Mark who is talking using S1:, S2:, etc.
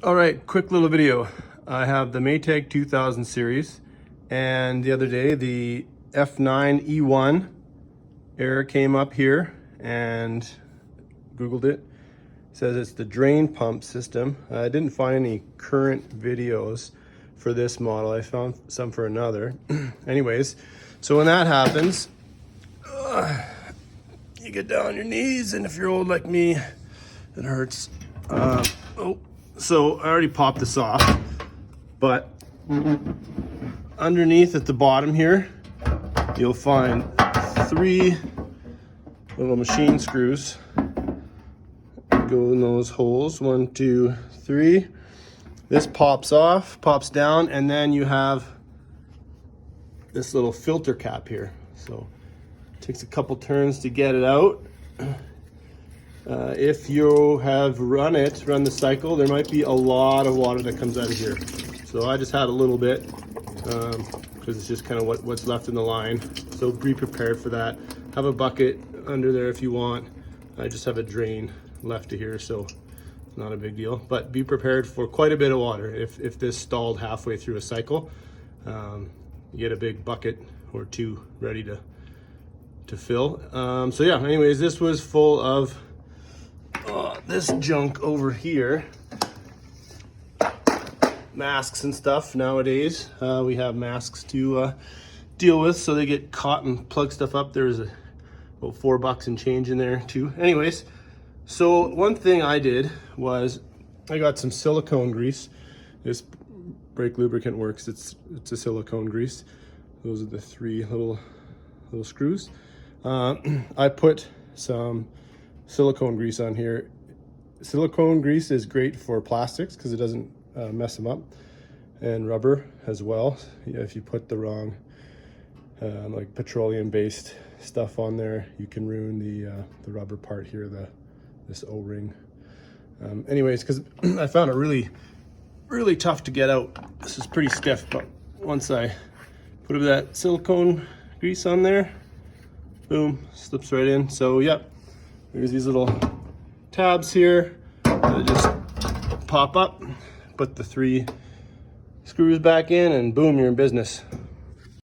S1: All right, quick little video. I have the Maytag 2000 series, and the other day the F09 E01 error came up here, and Googled it. It says it's the drain pump system. I didn't find any current videos for this model. I found some for another. Anyways, so when that happens, you get down on your knees, and if you're old like me, it hurts. So I already popped this off, but underneath at the bottom here, you'll find 3 little machine screws. Go in those holes, 1, 2, 3. This pops off, pops down, and then you have this little filter cap here. So it takes a couple turns to get it out. If you have run the cycle, there might be a lot of water that comes out of here. So I just had a little bit because it's just kind of what's left in the line. So be prepared for that. Have a bucket under there if you want. I just have a drain left to here, so not a big deal. But be prepared for quite a bit of water. If this stalled halfway through a cycle, you get a big bucket or 2 ready to fill. So yeah, anyways, this was full of this junk over here. Masks and stuff. Nowadays we have masks to deal with, so they get caught and plug stuff up. There's about $4 and change in there too. Anyways, so one thing I did was I got some silicone grease. This brake lubricant works. It's a silicone grease. Those are the 3 little screws. I put some silicone grease on here. Silicone grease is great for plastics because it doesn't mess them up, and rubber as well. If you put the wrong like petroleum based stuff on there, you can ruin the rubber part here, this O-ring. Anyways, because I found it really tough to get out. This is pretty stiff, but once I put that silicone grease on there, boom, slips right in. So yeah, there's these little tabs here that just pop up, put the 3 screws back in, and boom, you're in business.